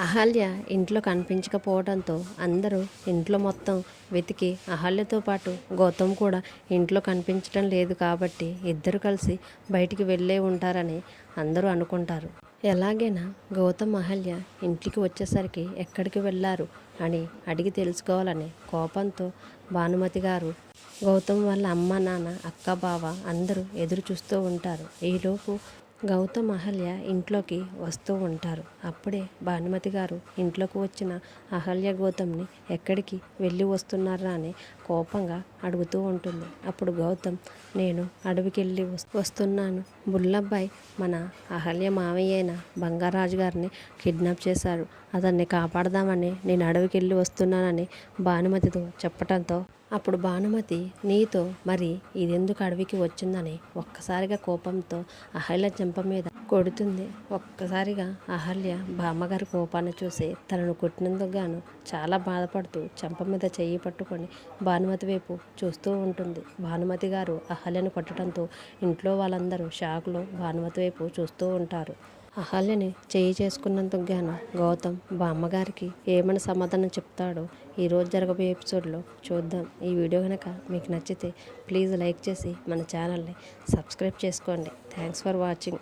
అహల్య ఇంట్లో కనిపించకపోవడంతో అందరూ ఇంట్లో మొత్తం వెతికి అహల్యతో పాటు గౌతమ్ కూడా ఇంట్లో కనిపించడం లేదు కాబట్టి ఇద్దరు కలిసి బయటికి వెళ్ళే ఉంటారని అందరూ అనుకుంటారు. ఎలాగైనా గౌతమ్ అహల్య ఇంటికి వచ్చేసరికి ఎక్కడికి వెళ్ళారు అని అడిగి తెలుసుకోవాలని కోపంతో భానుమతి గారు గౌతమ్ వాళ్ళ అమ్మ నాన్న అక్క బావ అందరూ ఎదురు చూస్తూ ఉంటారు. ఈలోపు గౌతమ్ అహల్య ఇంట్లోకి వస్తూ ఉంటారు. అప్పుడే భానుమతి గారు ఇంట్లోకి వచ్చిన అహల్య గౌతమ్ని ఎక్కడికి వెళ్ళి వస్తున్నారా అని కోపంగా అడుగుతూ ఉంటుంది. అప్పుడు గౌతమ్, నేను అడవికి వెళ్ళి వస్తున్నాను. బుల్లబ్బాయి మన అహల్య మావయ్యైన బంగారాజు గారిని కిడ్నాప్ చేశారు. అతన్ని కాపాడదామని నేను అడవికి వెళ్ళి వస్తున్నానని భానుమతితో చెప్పడంతో అప్పుడు భానుమతి నీతో మరి ఇదెందుకు అడవికి వచ్చిందని ఒక్కసారిగా కోపంతో అహల్య చెంప మీద కొడుతుంది. ఒక్కసారిగా అహల్య బామ్మగారి కోపాన్ని చూసి తనను కొట్టినందుకు గాను చాలా బాధపడుతూ చెంప మీద చెయ్యి పట్టుకొని భానుమతి వైపు చూస్తూ ఉంటుంది. భానుమతి గారు అహల్యను కొట్టడంతో ఇంట్లో వాళ్ళందరూ షాక్లో భానుమతి వైపు చూస్తూ ఉంటారు. అహల్యని చేయి చేసుకున్నందుకు గాను గౌతమ్ బామ్మగారికి ఏమని సమాధానం చెప్తాడో ఈరోజు జరగబోయే ఎపిసోడ్లో చూద్దాం. ఈ వీడియో కనుక మీకు నచ్చితే ప్లీజ్ లైక్ చేసి మన ఛానల్ని సబ్స్క్రైబ్ చేసుకోండి. Thanks for watching.